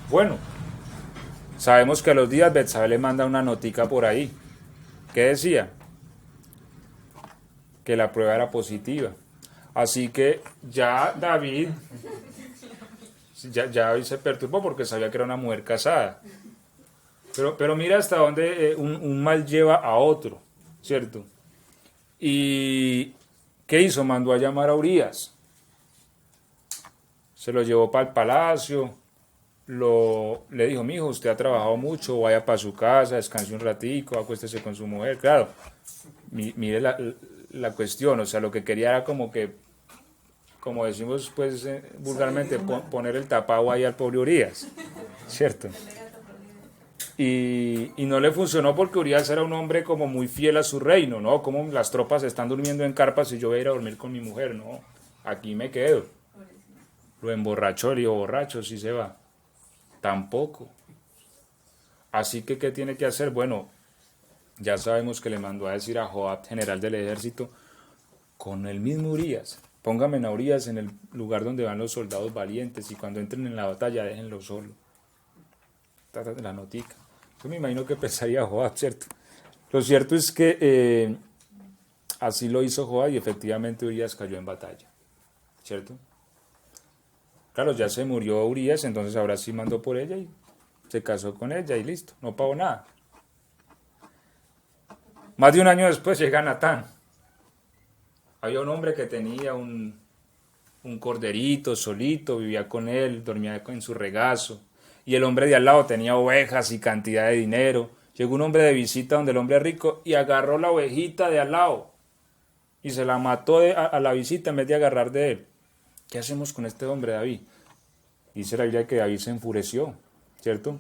Bueno, sabemos que a los días Betsabé le manda una notica por ahí. ¿Qué decía? Que la prueba era positiva. Así que ya David se perturbó porque sabía que era una mujer casada. Pero mira hasta dónde un mal lleva a otro, ¿cierto? ¿Y qué hizo? Mandó a llamar a Urías. Se lo llevó para el palacio. Le dijo, mijo, usted ha trabajado mucho, vaya para su casa, descanse un ratico, acuéstese con su mujer. Claro, mire la cuestión, o sea, lo que quería era como decimos pues vulgarmente, poner el tapado ahí al pobre Urías, ¿cierto? Y no le funcionó porque Urías era un hombre como muy fiel a su reino, ¿no? Como las tropas están durmiendo en carpas y yo voy a ir a dormir con mi mujer, no, aquí me quedo. Lo emborrachó, le dijo, borracho, si se va. Tampoco. Así que, ¿qué tiene que hacer? Bueno, ya sabemos que le mandó a decir a Joab, general del ejército, con el mismo Urías, póngame a Urías en el lugar donde van los soldados valientes y cuando entren en la batalla déjenlo solo. La notica. Yo me imagino que pensaría Joab, ¿cierto? Lo cierto es que así lo hizo Joab y efectivamente Urías cayó en batalla, ¿cierto? Claro, ya se murió Urías, entonces ahora sí mandó por ella y se casó con ella y listo, no pagó nada. Más de un año después llega Natán. Había un hombre que tenía un corderito solito, vivía con él, dormía en su regazo. Y el hombre de al lado tenía ovejas y cantidad de dinero. Llegó un hombre de visita donde el hombre rico y agarró la ovejita de al lado y se la mató a la visita en vez de agarrar de él. ¿Qué hacemos con este hombre, David? Dice la Biblia que David se enfureció, ¿cierto?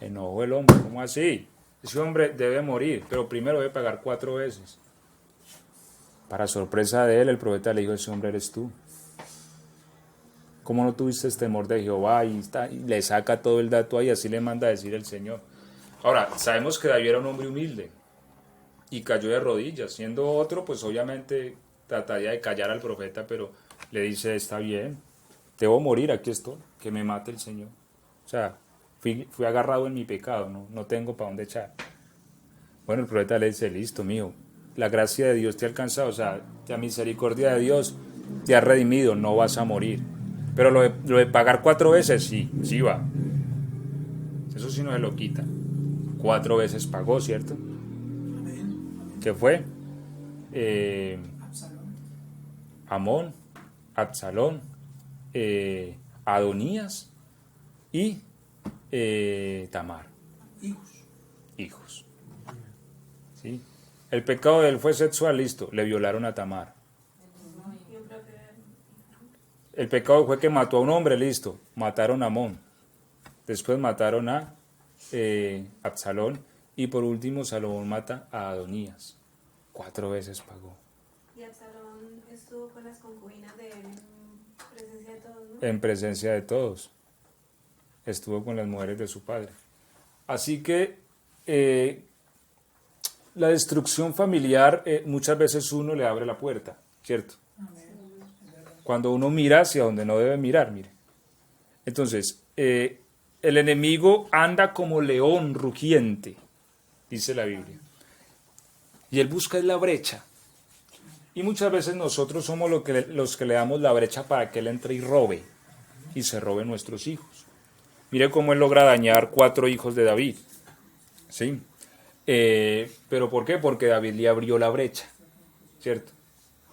Enojó el hombre, ¿cómo así? Ese hombre debe morir, pero primero debe pagar 4 veces. Para sorpresa de él, el profeta le dijo, ese hombre eres tú. ¿Cómo no tuviste temor de Jehová? Y le saca todo el dato ahí, así le manda a decir el Señor. Ahora, sabemos que David era un hombre humilde y cayó de rodillas. Siendo otro, pues obviamente trataría de callar al profeta, pero le dice, está bien, debo morir, aquí estoy, que me mate el Señor. O sea, fui agarrado en mi pecado, no tengo para dónde echar. Bueno, el profeta le dice, listo, mío, la gracia de Dios te ha alcanzado, o sea, la misericordia de Dios te ha redimido, no vas a morir. Pero lo de pagar 4 veces, sí va. Eso sí no se lo quita. 4 veces pagó, ¿cierto? ¿Qué fue? Amón, Absalón, Adonías y Tamar. Hijos. ¿Sí? El pecado de él fue sexual, listo, le violaron a Tamar. el pecado fue que mató a un hombre, listo, mataron a Amón. Después mataron a Absalón. Y por último, Salomón mata a Adonías. 4 veces pagó. Y Absalón estuvo con las concubinas de él en presencia de todos, ¿no? En presencia de todos. Estuvo con las mujeres de su padre. Así que la destrucción familiar muchas veces uno le abre la puerta, ¿cierto? Cuando uno mira hacia donde no debe mirar, mire. Entonces, el enemigo anda como león rugiente, dice la Biblia. Y él busca la brecha. Y muchas veces nosotros somos los que le damos la brecha para que él entre y robe. Y se robe nuestros hijos. Mire cómo él logra dañar 4 hijos de David. ¿Sí? ¿Pero por qué? Porque David le abrió la brecha. ¿Cierto?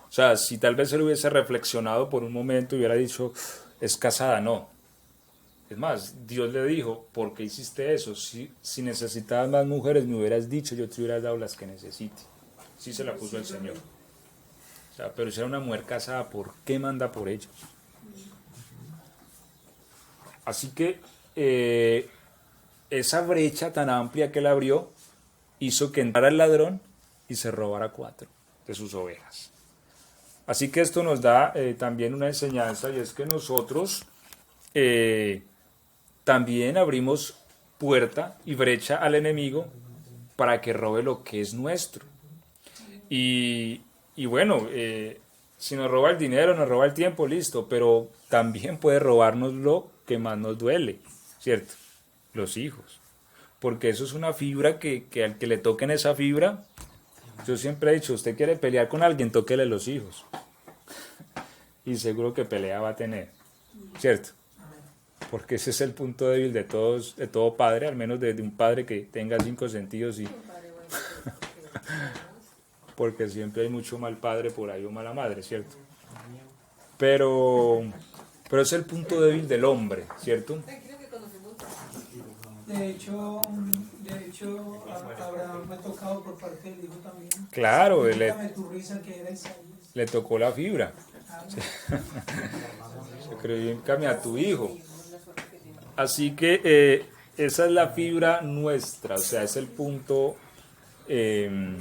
O sea, si tal vez él hubiese reflexionado por un momento y hubiera dicho, es casada, no. Es más, Dios le dijo, ¿por qué hiciste eso? Si necesitabas más mujeres, me hubieras dicho, yo te hubiera dado las que necesite. Sí se la puso el Señor. O sea, pero si era una mujer casada, ¿por qué manda por ellos? Así que esa brecha tan amplia que él abrió hizo que entrara el ladrón y se robara 4 de sus ovejas. Así que esto nos da también una enseñanza, y es que nosotros también abrimos puerta y brecha al enemigo para que robe lo que es nuestro. Y bueno, si nos roba el dinero, nos roba el tiempo, listo, pero también puede robarnos lo que más nos duele, ¿cierto? Los hijos. Porque eso es una fibra que al que le toquen esa fibra, yo siempre he dicho, usted quiere pelear con alguien, tóquele los hijos. Y seguro que pelea va a tener, ¿cierto? Porque ese es el punto débil de todo padre, al menos de un padre que tenga 5 sentidos. Porque siempre hay mucho mal padre por ahí o mala madre, ¿cierto? Pero es el punto débil del hombre, ¿cierto? De hecho, Abraham me ha tocado por parte del hijo también. Claro, Quítame tu risa, que era Isaías. le tocó la fibra. Yo creo, cambia a tu hijo. Así que esa es la fibra nuestra, o sea, es el punto. Quiero,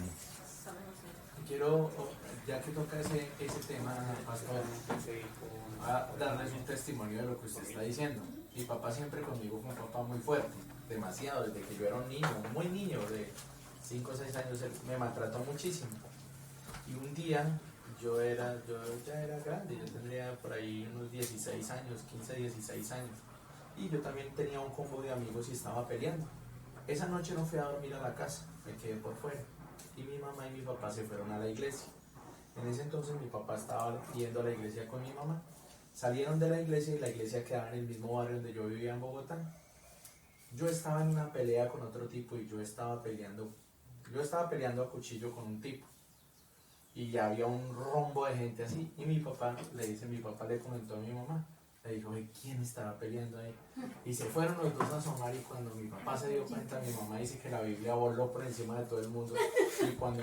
ya que toca ese tema, pastor, a darles un testimonio de lo que usted está diciendo. Mi papá siempre conmigo fue un papá muy fuerte, demasiado, desde que yo era un niño, muy niño, de 5 o 6 años, él me maltrató muchísimo. Y un día yo ya era grande, yo tendría por ahí unos 16 años, 15, 16 años. Y yo también tenía un combo de amigos y estaba peleando. Esa noche no fui a dormir a la casa, me quedé por fuera. Y mi mamá y mi papá se fueron a la iglesia. En ese entonces mi papá estaba yendo a la iglesia con mi mamá. Salieron de la iglesia y la iglesia quedaba en el mismo barrio donde yo vivía en Bogotá. Yo estaba en una pelea con otro tipo y yo estaba peleando a cuchillo con un tipo. Y ya había un rombo de gente así. Y mi papá le comentó a mi mamá. Le dijo, ¿quién estaba peleando ahí? Y se fueron los dos a asomar y cuando mi papá se dio cuenta, mi mamá dice que la Biblia voló por encima de todo el mundo. Y cuando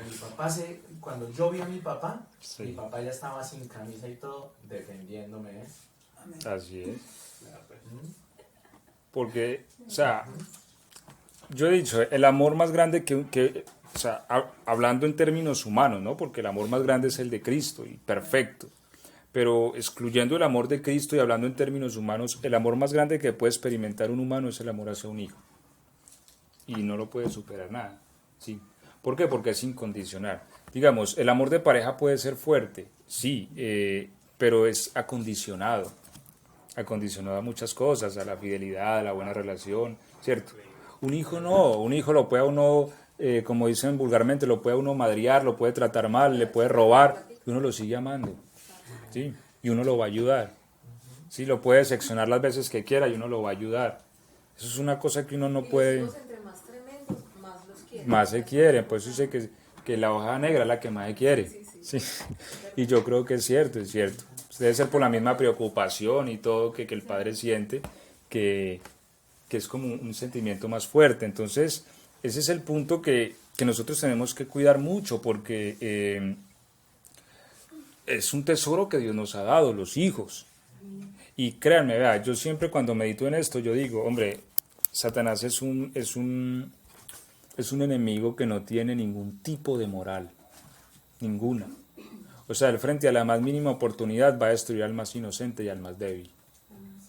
yo vi a mi papá, sí, mi papá ya estaba sin camisa y todo, defendiéndome. Así es. Porque, o sea, yo he dicho, el amor más grande o sea, hablando en términos humanos, ¿no? Porque el amor más grande es el de Cristo y perfecto. Pero excluyendo el amor de Cristo y hablando en términos humanos, el amor más grande que puede experimentar un humano es el amor hacia un hijo. Y no lo puede superar nada. ¿Sí? ¿Por qué? Porque es incondicional. Digamos, el amor de pareja puede ser fuerte, sí, pero es acondicionado. Acondicionado a muchas cosas, a la fidelidad, a la buena relación, ¿cierto? Un hijo no, un hijo lo puede a uno, como dicen vulgarmente, lo puede a uno madrear, lo puede tratar mal, le puede robar, y uno lo sigue amando. ¿Sí? Y uno lo va a ayudar. ¿Sí? Lo puede seccionar las veces que quiera y uno lo va a ayudar. Eso es una cosa que uno no puede... Los entre más tremendos, más los quieren. Más se quieren, por eso dice que la hoja negra es la que más se quiere. Sí. Y yo creo que es cierto, es cierto. Debe ser por la misma preocupación y todo que el padre siente, que es como un sentimiento más fuerte. Entonces, ese es el punto que nosotros tenemos que cuidar mucho, porque... es un tesoro que Dios nos ha dado, los hijos, Y créanme, vea, yo siempre cuando medito en esto, yo digo, hombre, Satanás es un enemigo que no tiene ningún tipo de moral, ninguna. O sea, él frente a la más mínima oportunidad va a destruir al más inocente y al más débil.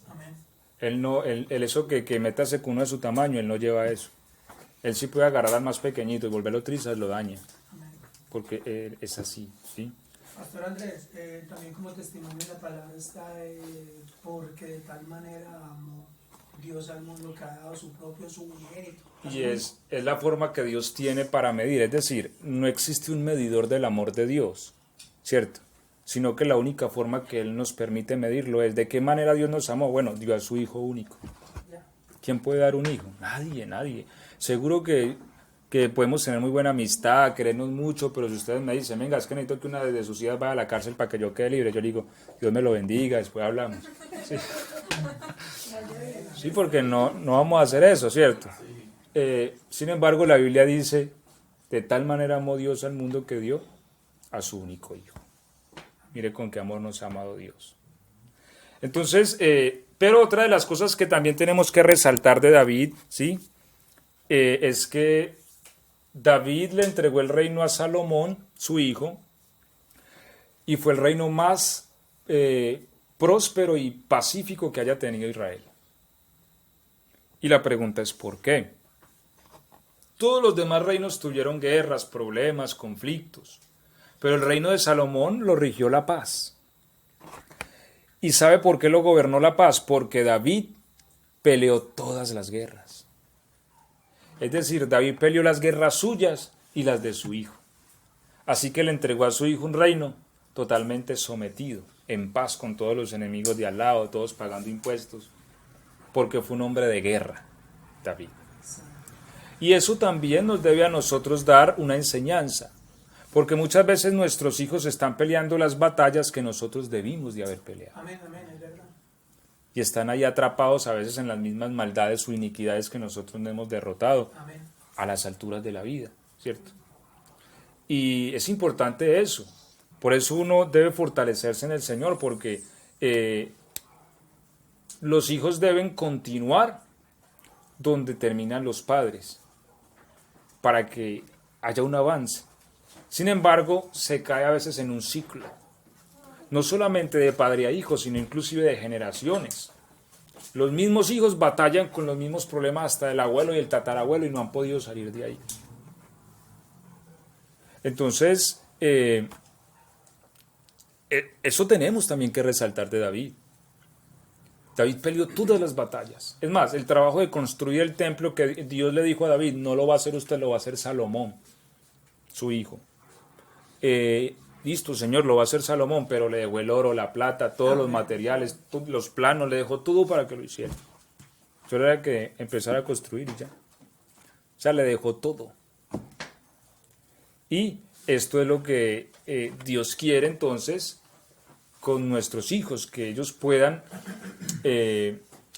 Amén. Él eso que métase con uno de su tamaño, él no lleva eso. Él sí puede agarrar al más pequeñito y volverlo trizas, lo daña. Amén. Porque es así, ¿sí? Pastor Andrés, también como testimonio de la palabra está porque de tal manera amó Dios al mundo que ha dado su unigénito. Y es la forma que Dios tiene para medir. Es decir, no existe un medidor del amor de Dios, ¿cierto? Sino que la única forma que Él nos permite medirlo es de qué manera Dios nos amó. Bueno, dio a su Hijo único. ¿Quién puede dar un hijo? Nadie. Seguro que podemos tener muy buena amistad, querernos mucho, pero si ustedes me dicen, venga, es que necesito que una de sus hijas vaya a la cárcel para que yo quede libre, yo le digo, Dios me lo bendiga, después hablamos. Sí, sí, porque no vamos a hacer eso, ¿cierto? Sin embargo, la Biblia dice, de tal manera amó Dios al mundo que dio a su único Hijo. Mire con qué amor nos ha amado Dios. Entonces, pero otra de las cosas que también tenemos que resaltar de David, ¿sí? Es que David le entregó el reino a Salomón, su hijo, y fue el reino más próspero y pacífico que haya tenido Israel. Y la pregunta es ¿por qué? Todos los demás reinos tuvieron guerras, problemas, conflictos, pero el reino de Salomón lo rigió la paz. ¿Y sabe por qué lo gobernó la paz? Porque David peleó todas las guerras. Es decir, David peleó las guerras suyas y las de su hijo. Así que le entregó a su hijo un reino totalmente sometido, en paz con todos los enemigos de al lado, todos pagando impuestos, porque fue un hombre de guerra, David. Y eso también nos debe a nosotros dar una enseñanza, porque muchas veces nuestros hijos están peleando las batallas que nosotros debimos de haber peleado. Amén, es verdad. Y están ahí atrapados a veces en las mismas maldades o iniquidades que nosotros no hemos derrotado. Amén. A las alturas de la vida, ¿cierto? Y es importante eso. Por eso uno debe fortalecerse en el Señor, porque los hijos deben continuar donde terminan los padres, para que haya un avance. Sin embargo, se cae a veces en un ciclo, no solamente de padre a hijo, sino inclusive de generaciones. Los mismos hijos batallan con los mismos problemas hasta el abuelo y el tatarabuelo y no han podido salir de ahí. Entonces, eso tenemos también que resaltar de David. David peleó todas las batallas. Es más, el trabajo de construir el templo que Dios le dijo a David, no lo va a hacer usted, lo va a hacer Salomón, su hijo. Listo, Señor, lo va a hacer Salomón, pero le dejó el oro, la plata, todos los materiales, los planos, le dejó todo para que lo hiciera. Solo era que empezara a construir y ya. O sea, le dejó todo. Y esto es lo que Dios quiere entonces con nuestros hijos, que ellos puedan...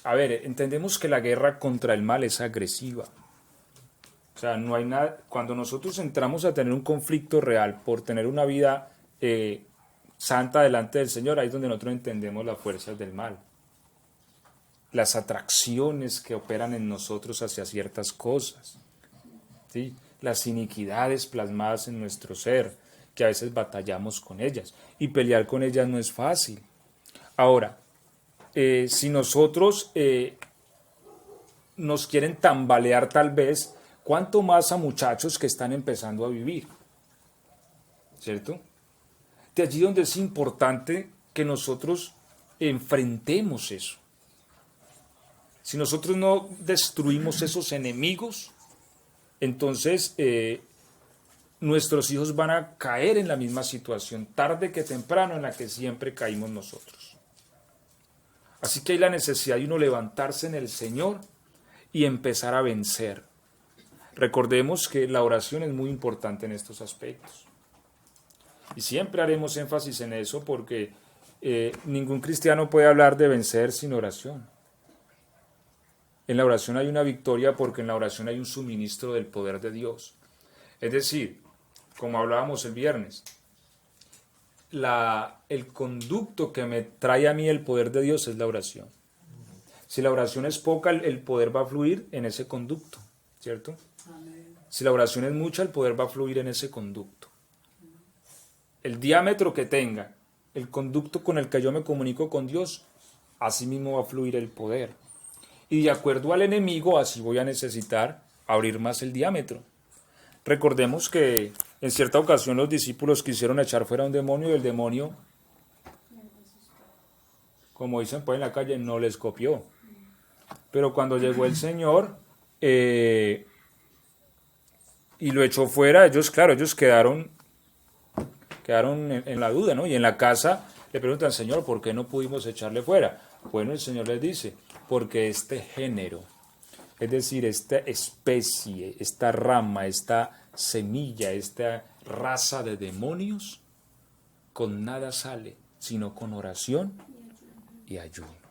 entendemos que la guerra contra el mal es agresiva. O sea, no hay nada... Cuando nosotros entramos a tener un conflicto real por tener una vida santa delante del Señor, ahí es donde nosotros entendemos las fuerzas del mal. Las atracciones que operan en nosotros hacia ciertas cosas, ¿sí? Las iniquidades plasmadas en nuestro ser, que a veces batallamos con ellas. Y pelear con ellas no es fácil. Ahora, si nosotros nos quieren tambalear tal vez, ¿cuánto más a muchachos que están empezando a vivir? ¿Cierto? De allí donde es importante que nosotros enfrentemos eso. Si nosotros no destruimos esos enemigos, entonces nuestros hijos van a caer en la misma situación, tarde que temprano, en la que siempre caímos nosotros. Así que hay la necesidad de uno levantarse en el Señor y empezar a vencer. Recordemos que la oración es muy importante en estos aspectos. Y siempre haremos énfasis en eso porque ningún cristiano puede hablar de vencer sin oración. En la oración hay una victoria porque en la oración hay un suministro del poder de Dios. Es decir, como hablábamos el viernes, el conducto que me trae a mí el poder de Dios es la oración. Si la oración es poca, el poder va a fluir en ese conducto, ¿cierto? Amén. Si la oración es mucha, el poder va a fluir en ese conducto. El diámetro que tenga, el conducto con el que yo me comunico con Dios, así mismo va a fluir el poder. Y de acuerdo al enemigo, así voy a necesitar abrir más el diámetro. Recordemos que en cierta ocasión los discípulos quisieron echar fuera un demonio y el demonio, como dicen pues en la calle, no les copió. Pero cuando llegó el Señor y lo echó fuera, ellos quedaron en la duda, ¿no? Y en la casa le preguntan, Señor, ¿por qué no pudimos echarle fuera? Bueno, el Señor les dice, porque este género, es decir, esta especie, esta rama, esta semilla, esta raza de demonios, con nada sale, sino con oración y ayuno.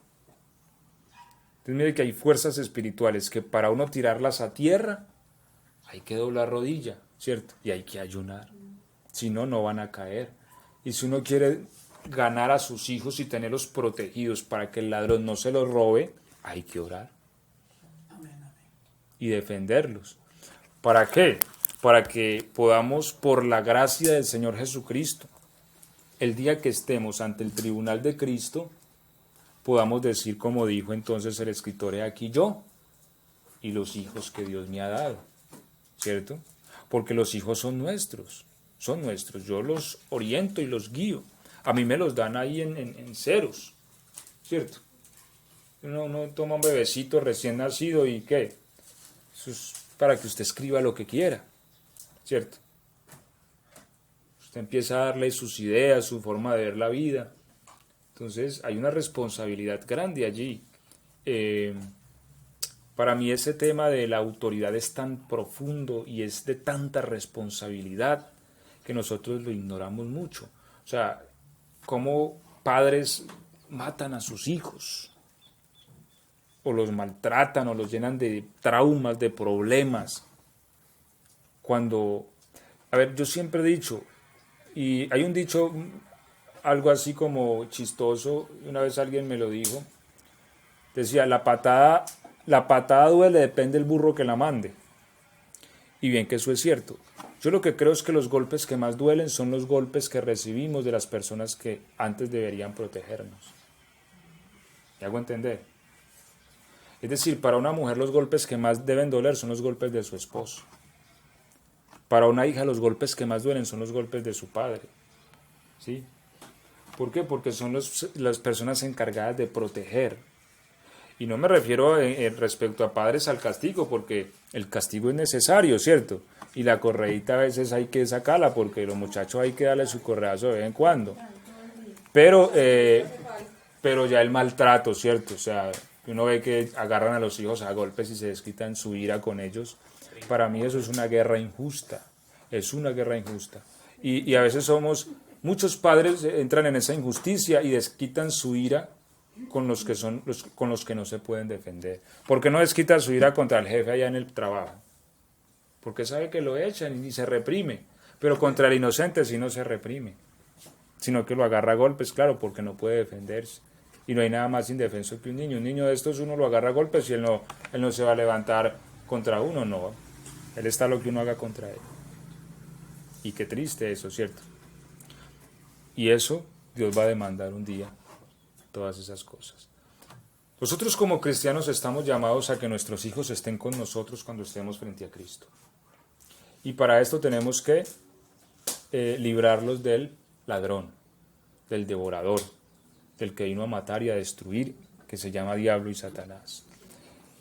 Entonces mire que hay fuerzas espirituales que para uno tirarlas a tierra, hay que doblar rodilla, ¿cierto? Y hay que ayunar. Si no, no van a caer. Y si uno quiere ganar a sus hijos y tenerlos protegidos para que el ladrón no se los robe, hay que orar. Amén, amén. Y defenderlos. ¿Para qué? Para que podamos, por la gracia del Señor Jesucristo, el día que estemos ante el tribunal de Cristo, podamos decir, como dijo entonces el escritor, he aquí yo y los hijos que Dios me ha dado, ¿cierto? Porque los hijos son nuestros, yo los oriento y los guío, a mí me los dan ahí en ceros, ¿cierto? Uno toma un bebecito recién nacido y ¿qué? Eso es para que usted escriba lo que quiera, ¿cierto? Usted empieza a darle sus ideas, su forma de ver la vida. Entonces hay una responsabilidad grande allí. Para mí ese tema de la autoridad es tan profundo y es de tanta responsabilidad que nosotros lo ignoramos mucho. O sea, cómo padres matan a sus hijos, o los maltratan, o los llenan de traumas, de problemas. Cuando, a ver, yo siempre he dicho, y hay un dicho algo así como chistoso, una vez alguien me lo dijo, decía, la patada duele, depende del burro que la mande. Y bien que eso es cierto. Yo lo que creo es que los golpes que más duelen son los golpes que recibimos de las personas que antes deberían protegernos. ¿Me hago entender? Es decir, para una mujer los golpes que más deben doler son los golpes de su esposo. Para una hija los golpes que más duelen son los golpes de su padre. ¿Sí? ¿Por qué? Porque son las personas encargadas de proteger. Y no me refiero respecto a padres al castigo, porque el castigo es necesario, ¿cierto? Y la correíta a veces hay que sacarla, porque los muchachos hay que darle su correazo de vez en cuando. Pero ya el maltrato, ¿cierto? O sea, uno ve que agarran a los hijos a golpes y se desquitan su ira con ellos. Para mí eso es una guerra injusta. Es una guerra injusta. Y a veces muchos padres entran en esa injusticia y desquitan su ira con los que no se pueden defender. ¿Por qué no desquita su ira contra el jefe allá en el trabajo? Porque sabe que lo echan y se reprime. Pero contra el inocente sí no se reprime, sino que lo agarra a golpes, claro, porque no puede defenderse. Y no hay nada más indefenso que un niño. Un niño de estos uno lo agarra a golpes y él no se va a levantar contra uno, no. Él está lo que uno haga contra él. Y qué triste eso, ¿cierto? Y eso Dios va a demandar un día, todas esas cosas. Nosotros como cristianos estamos llamados a que nuestros hijos estén con nosotros cuando estemos frente a Cristo. Y para esto tenemos que librarlos del ladrón, del devorador, del que vino a matar y a destruir, que se llama Diablo y Satanás.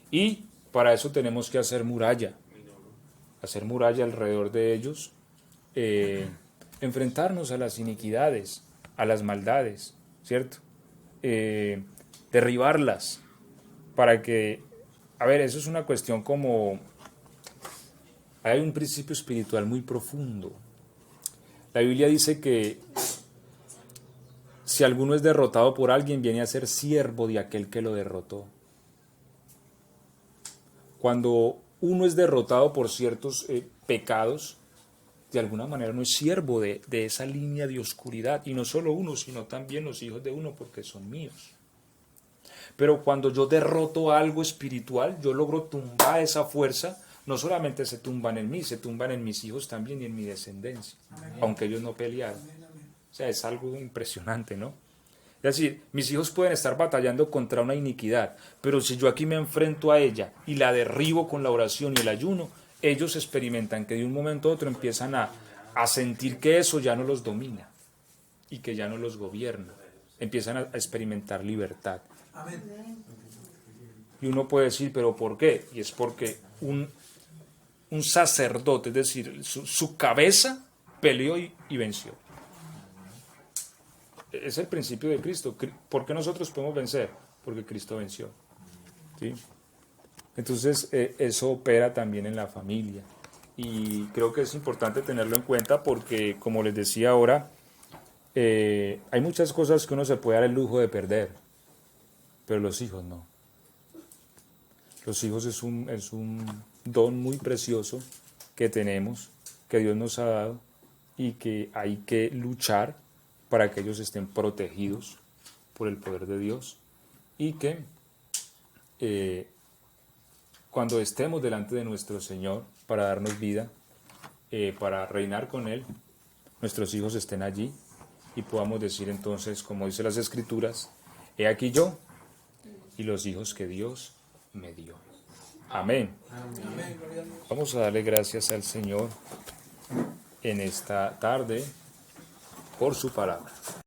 Y para eso tenemos que hacer muralla alrededor de ellos, enfrentarnos a las iniquidades, a las maldades, ¿cierto? Derribarlas, para que, a ver, eso es una cuestión como, hay un principio espiritual muy profundo. La Biblia dice que si alguno es derrotado por alguien, viene a ser siervo de aquel que lo derrotó. Cuando uno es derrotado por ciertos pecados, de alguna manera uno es siervo de esa línea de oscuridad, y no solo uno, sino también los hijos de uno, porque son míos. Pero cuando yo derroto algo espiritual, yo logro tumbar esa fuerza, no solamente se tumban en mí, se tumban en mis hijos también y en mi descendencia, aunque ellos no pelearon. O sea, es algo impresionante, ¿no? Es decir, mis hijos pueden estar batallando contra una iniquidad, pero si yo aquí me enfrento a ella y la derribo con la oración y el ayuno, ellos experimentan que de un momento a otro empiezan a sentir que eso ya no los domina y que ya no los gobierna. Empiezan a experimentar libertad. Amén. Y uno puede decir, ¿pero por qué? Y es porque un sacerdote, es decir, su cabeza peleó y venció. Es el principio de Cristo. ¿Por qué nosotros podemos vencer? Porque Cristo venció. ¿Sí? Entonces, eso opera también en la familia. Y creo que es importante tenerlo en cuenta porque, como les decía ahora, hay muchas cosas que uno se puede dar el lujo de perder, pero los hijos no. Los hijos es un don muy precioso que tenemos, que Dios nos ha dado y que hay que luchar para que ellos estén protegidos por el poder de Dios y que cuando estemos delante de nuestro Señor para darnos vida, para reinar con Él, nuestros hijos estén allí y podamos decir entonces, como dice las Escrituras, he aquí yo y los hijos que Dios me dio. Amén. Amén. Gloria a Dios. Vamos a darle gracias al Señor en esta tarde por su palabra.